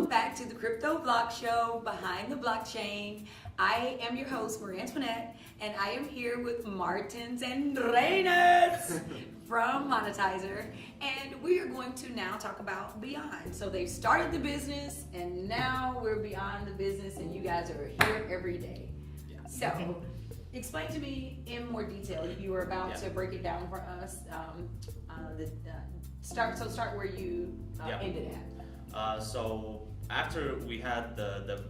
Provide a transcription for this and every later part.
back to the Crypto Block Show, Behind the Blockchain. I am your host, Marie-Antoinette, and I am here with Martins and Reynolds from Monetizr, and we are going to now talk about beyond. So they've started the business, and now we're beyond the business, and you guys are here every day. Yeah. So, explain to me in more detail. You were about to break it down for us. Start where you ended at. So after we had the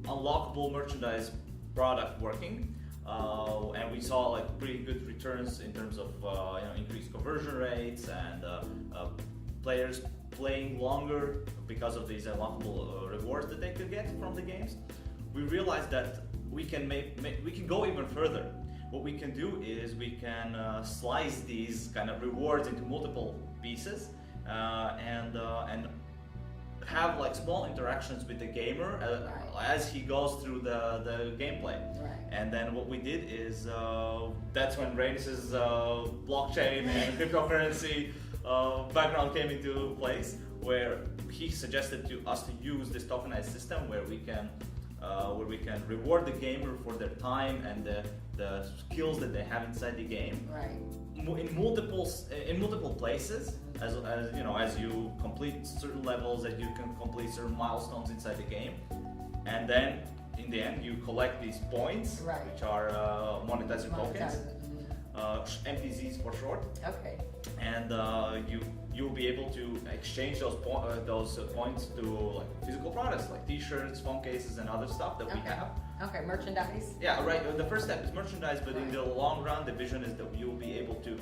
unlockable merchandise product working, and we saw like pretty good returns in terms of increased conversion rates and players playing longer because of these unlockable rewards that they could get from the games, we realized that we can go even further. What we can do is we can slice these kind of rewards into multiple pieces and have like small interactions with the gamer as he goes through the gameplay. Right. And then what we did is that's when Reynolds' blockchain and cryptocurrency background came into place, where he suggested to us to use this tokenized system where we can reward the gamer for their time and the skills that they have inside the game. Right. In multiple places, as you complete certain levels, that you can complete certain milestones inside the game, and then in the end you collect these points, which are Monetizr tokens, MTZs for short. Okay. And you'll be able to exchange those points to like physical products like T-shirts, phone cases, and other stuff that we have. Okay, merchandise. Yeah, right. The first step is merchandise, but in the long run, the vision is that you'll be able to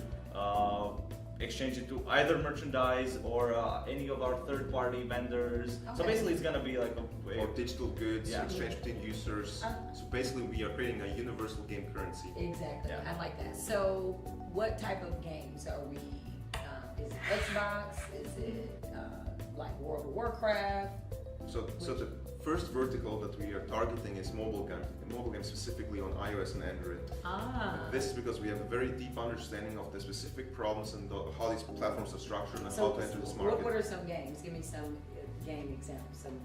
exchange it to either merchandise or any of our third-party vendors. Okay. So basically, it's gonna be like or digital goods, Yeah. exchange between users. So basically, we are creating a universal game currency. Exactly. Yeah. I like that. So, what type of games are we? Is it Xbox? Is it like World of Warcraft? So the first vertical that we are targeting is mobile games specifically on iOS and Android. This is because we have a very deep understanding of the specific problems and how these platforms are structured and how to enter this market. What are some games? Give me some game examples, some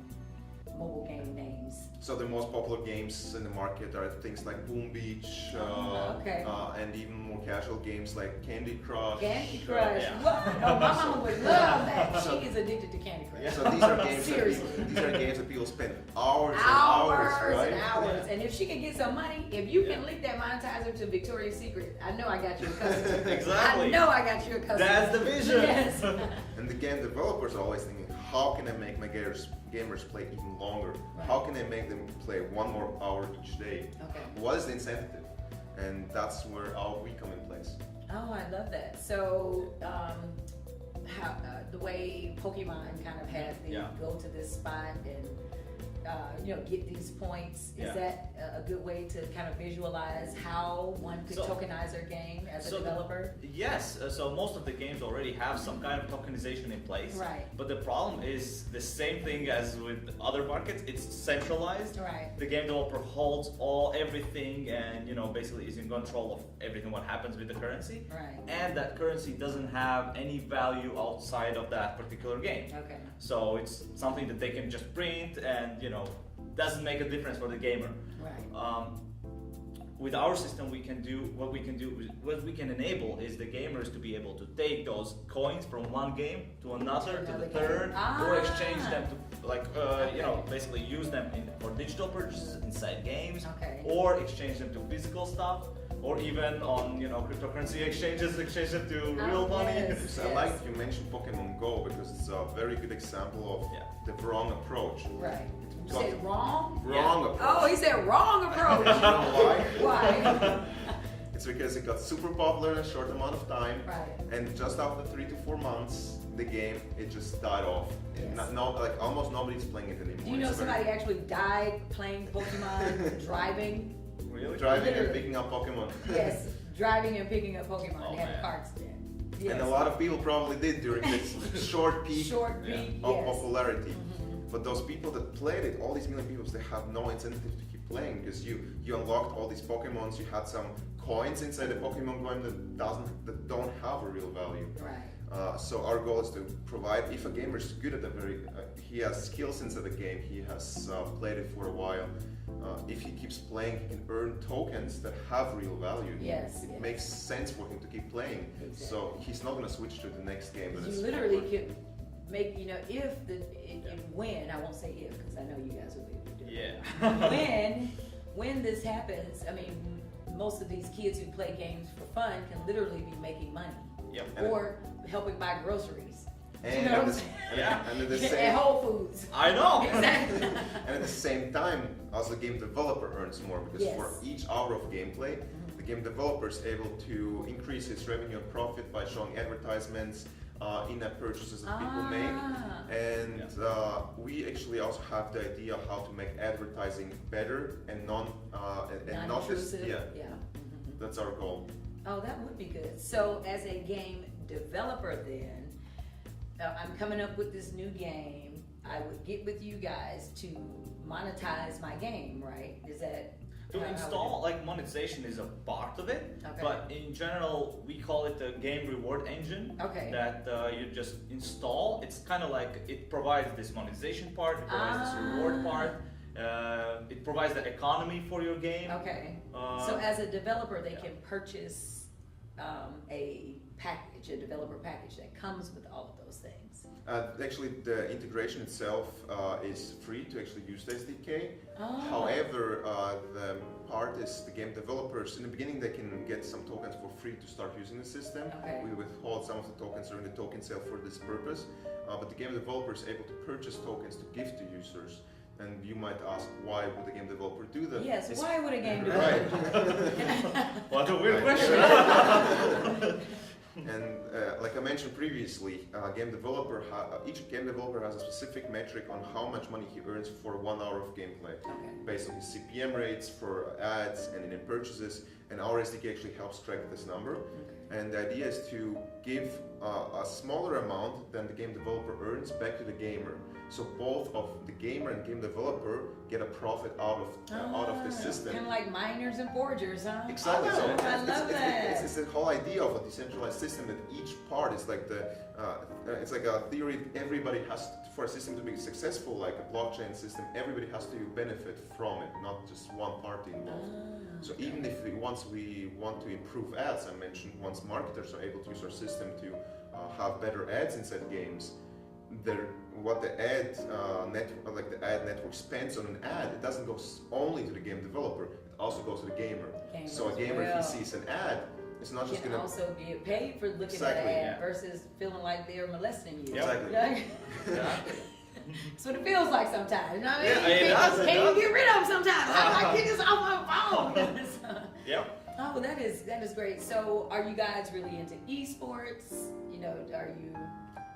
mobile game names. So the most popular games in the market are things like Boom Beach, and even more casual games like Candy Crush. Candy Crush. Yeah. What? Oh, my mama would love that. She is addicted to Candy Crush. So these are games Seriously. these are games that people spend hours Hours right? and hours. And if she can get some money, if you can link that Monetizr to Victoria's Secret, I know I got you a customer. Exactly. I know I got you a customer. That's the vision. Yes. And the game developers are always thinking, how can I make my gamers play even longer? Right. How can I make them play one more hour each day? Okay. What is the incentive? And that's where we come in place. Oh, I love that. So, how the way Pokemon kind of had the go to this spot and get these points, is that a good way to kind of visualize how one could tokenize their game as a developer? Yes. So most of the games already have some kind of tokenization in place. Right. But the problem is the same thing as with other markets. It's centralized. Right. The game developer holds everything, and basically is in control of everything what happens with the currency. Right. And that currency doesn't have any value outside of that particular game. Okay. So it's something that they can just print and doesn't make a difference for the gamer. Right. With our system, what we can enable is the gamers to be able to take those coins from one game to another, to the third, or exchange them to basically use them for digital purchases inside games, or exchange them to physical stuff, or even on cryptocurrency exchanges, exchange them to real money. Yes. I like you mentioned Pokemon Go because it's a very good example of the wrong approach. Right. You said wrong? Wrong approach. Oh, he said wrong approach. You know why? Why? It's because it got super popular in a short amount of time, Right. and just after 3 to 4 months, the game it just died off. Yes. Almost nobody's playing it anymore. Do you know somebody actually died playing Pokemon driving? Really? driving and Literally. picking up Pokemon? Yes, driving and picking up Pokemon. Oh, They had man. carts then. Yes. And a lot of people probably did during this short peak of yes. popularity. But those people that played it, all these million people, they have no incentive to keep playing because you unlocked all these Pokemons. You had some coins inside the Pokemon game that don't have a real value. Right. So our goal is to provide, if a gamer is good at he has skills inside the game, he has played it for a while, if he keeps playing, he can earn tokens that have real value. Yes. It makes sense for him to keep playing. Exactly. So he's not going to switch to the next game. That You is literally cheaper. could make, and when, I won't say if, because I know you guys will be able to do it. Yeah. When this happens, I mean, most of these kids who play games for fun can literally be making money. Yep. Or helping buy groceries. And, You know what I'm at the- saying? Yeah. and at the At same Whole Foods. I know. Exactly. and at the same time, also the game developer earns more because Yes. for each hour of gameplay, the game developer is able to increase his revenue and profit by showing advertisements, in-app purchases that people make. And we actually also have the idea how to make advertising better and not just Non-intrusive. yeah. That's our goal. Oh, that would be good. So, as a game developer, then I'm coming up with this new game. I would get with you guys to monetize my game, right? Is that To how I would install, like monetization is a part of it, Okay. but in general, we call it the game reward engine. Okay. That you just install. It's kind of like it provides this monetization part, it provides this reward part, it provides the economy for your game. Okay. Uh, So as a developer, they yeah. can purchase a developer package that comes with all of those things. Actually, the integration itself is free to actually use the SDK. Oh. However, the part is the game developers, in the beginning they can get some tokens for free to start using the system. Okay. We withhold some of the tokens during the token sale for this purpose. But the game developer is able to purchase tokens to give to users. And you might ask, why would the game developer do that? Yes, It's- why would a game Right. developer do that? What a weird Right. question. And like I mentioned previously, each game developer has a specific metric on how much money he earns for 1 hour of gameplay, Okay. based on his CPM rates for ads and in purchases. And our SDK actually helps track this number. Okay. And the idea is to give a smaller amount than the game developer earns back to the gamer. So both of the gamer and game developer get a profit out of the system. Kind of like miners and forgers, huh? Exactly. Oh, So I love that. it's the whole idea of a decentralized system that each part is like it's like a theory. Everybody has for a system to be successful, like a blockchain system. Everybody has to benefit from it, not just one party involved. So even if once we want to improve ads, I mentioned once marketers are able to use our system to have better ads inside games, what the ad network spends on an ad, it doesn't go only to the game developer, it also goes to the gamer. So a gamer, if he sees an ad, it's not just can gonna also get paid for looking Exactly, at an ad yeah. versus feeling like they're molesting you. Yep. Exactly. Yeah. That's what it feels like sometimes. You know what I mean? Yeah, it does, it Can't does. even get rid of them sometimes. How do I get this off my phone? Yep. Oh, that is great. So, are you guys really into esports? You know,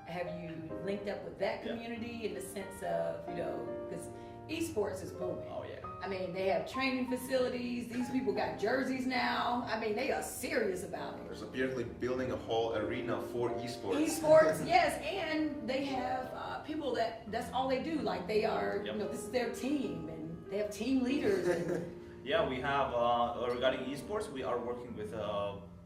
have you linked up with that community in the sense of, because esports is booming. Oh yeah. I mean, they have training facilities. These people got jerseys now. I mean, they are serious about it. There's apparently building a whole arena for esports. Esports, yes, and they have people that's all they do. Like they are, Yep. this is their team, and they have team leaders. And, Yeah, we have regarding esports, we are working with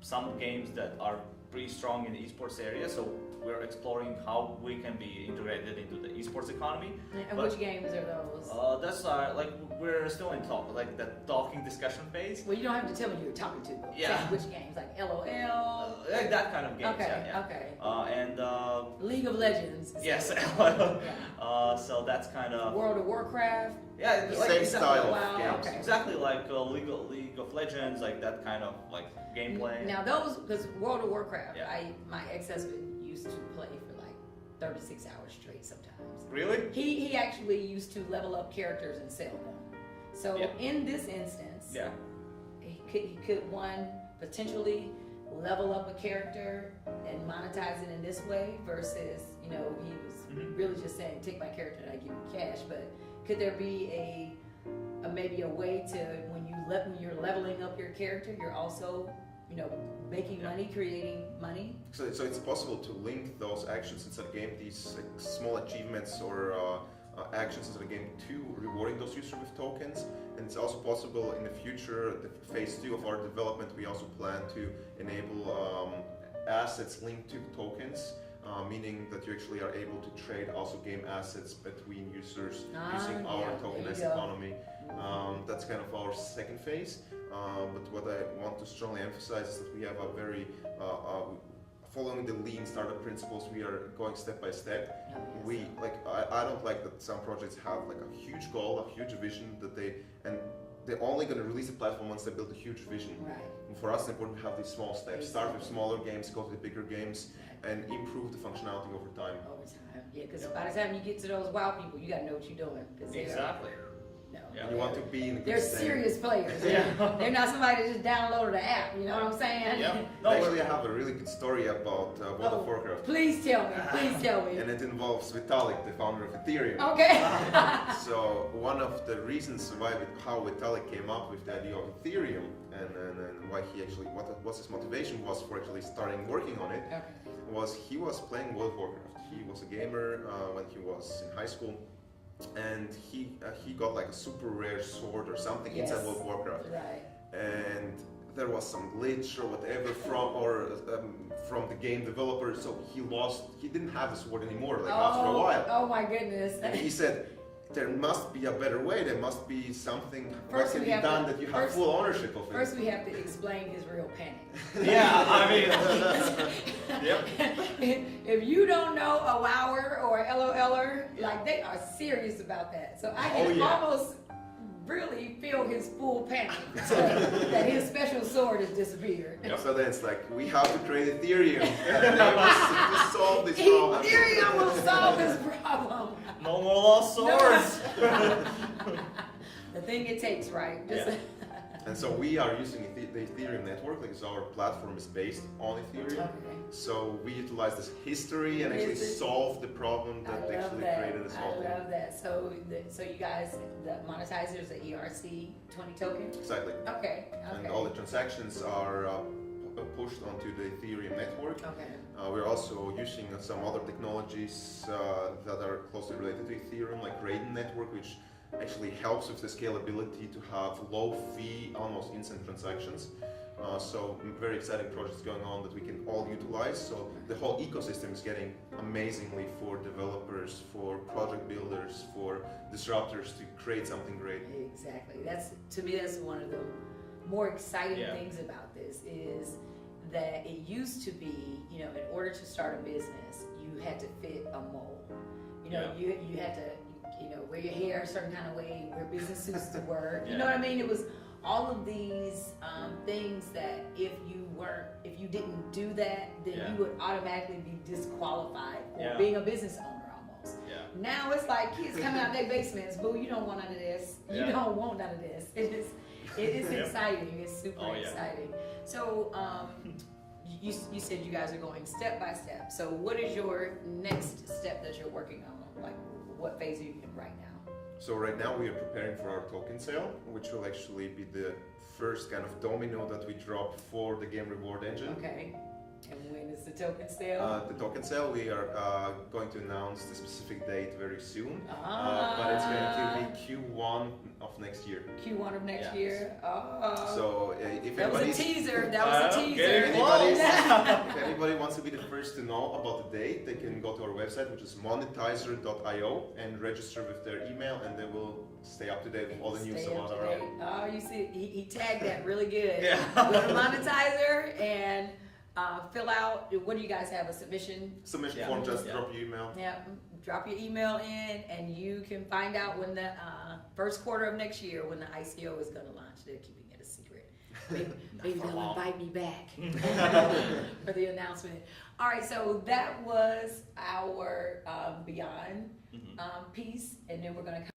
some games that are pretty strong in the esports area. So we're exploring how we can be integrated into the esports economy. and But- which games are those? That's like we're still in the talking discussion phase. Well, you don't have to tell me who you're talking to. But Yeah. say which games? Like LOL. Like that kind of games. Okay, Yeah. okay. And League of Legends. yes, Yeah. so that's kind of World of Warcraft. yeah, like Same exactly, style of Wow, games. okay. exactly like League of Legends, like that kind of like gameplay. Now those, because World of Warcraft, Yeah. my ex-husband used to play for like 36 hours straight sometimes. Really? He actually used to level up characters and sell them. So Yeah. in this instance, Yeah. he could potentially level up a character and monetize it in this way versus, he was Mhm. really just saying, take my character and I give you cash. But could there be maybe a way to, when you're leveling up your character, you're also, making Yeah. money, creating money? So it's possible to link those actions inside the game, these small achievements or actions inside the game, to rewarding those users with tokens. And it's also possible in the future, the phase 2 of our development, we also plan to enable assets linked to tokens. meaning that you actually are able to trade also game assets between users using Yeah, our there tokenized you go. economy. That's kind of our second phase. But what I want to strongly emphasize is that we have a very following the lean startup principles. We are going step by step. Oh, yes. We I don't like that some projects have like a huge goal, a huge vision that they're only going to release the platform once they build a huge vision. Right. And for us, it's important to have these small steps. Start with smaller games, go to the bigger games, and improve the functionality over time. Over time, yeah, because by the time you get to those wow people, you got to know what you're doing. 'Cause Exactly. And you want to be in a good They're state. serious players. They're not somebody that just downloaded the app. You know what I'm saying? Yeah. Actually, I have a really good story about World of Warcraft. Please tell me. Please tell me. And it involves Vitalik, the founder of Ethereum. Okay. So one of the reasons how Vitalik came up with the idea of Ethereum and why he actually, what his motivation was for actually starting working on it, Okay. was he was playing World of Warcraft. He was a gamer when he was in high school, and he got like a super rare sword or something inside World of Warcraft. Right. And there was some glitch or whatever from the game developer, so he didn't have the sword anymore after a while. Oh my goodness. And he said, there must be a better way, there must be something First that can we be have done to- that you have first- full ownership of it. First, we have to explain his real panic. Yeah, I mean, yep. If you don't know a wower or a LOLer, like they are serious about that. So I can almost really feel his full panic that his special sword has disappeared. Yep. So then it's like, we have to create Ethereum and they will solve this problem. Ethereum will solve this problem. No more lost swords. The thing it takes, right? Just And so we are using the Ethereum network, because our platform is based on Ethereum. Okay. So we utilize this history and actually solve the problem that they actually created as well. I love that. So you guys, the Monetizr is the ERC20 token? Exactly. Okay. And all the transactions are pushed onto the Ethereum network. Okay. We're also using some other technologies that are closely related to Ethereum, like Raiden network, which actually helps with the scalability to have low fee, almost instant transactions. So very exciting projects going on that we can all utilize. So the whole ecosystem is getting amazingly for developers, for project builders, for disruptors to create something great. Exactly. To me, that's one of the more exciting things about this is that it used to be, in order to start a business, you had to fit a mold. You had to, wear your hair a certain kind of way, wear business suits to work. You know what I mean? It was all of these things that if you didn't do that, then you would automatically be disqualified for being a business owner almost. Now it's like kids coming out their basements, boo, you don't want none of this. You don't want none of this. It is exciting. It's super exciting. So you said you guys are going step by step. So what is your next step that you're working on? Like what phase are you in right now? So right now we are preparing for our token sale, which will actually be the first kind of domino that we drop for the game reward engine. Okay. And when is the token sale? The token sale, we are going to announce the specific date very soon, but it's going to be Q1 of next year. Q1 of next year. Oh. So if that was a anybody's, teaser. That was a teaser. if anybody wants to be the first to know about the date, they can go to our website, which is monetizr.io, and register with their email, and they will stay up to date with all the news about our app. Oh, you see, he tagged that really good. Go to Monetizr and fill out. What do you guys have? A submission? Submission form, just drop your email. Yeah, drop your email in, and you can find out when the first quarter of next year when the ICO is going to launch. They're keeping it a secret. Maybe they'll invite me back for the announcement. All right, so that was our Beyond piece, and then we're going to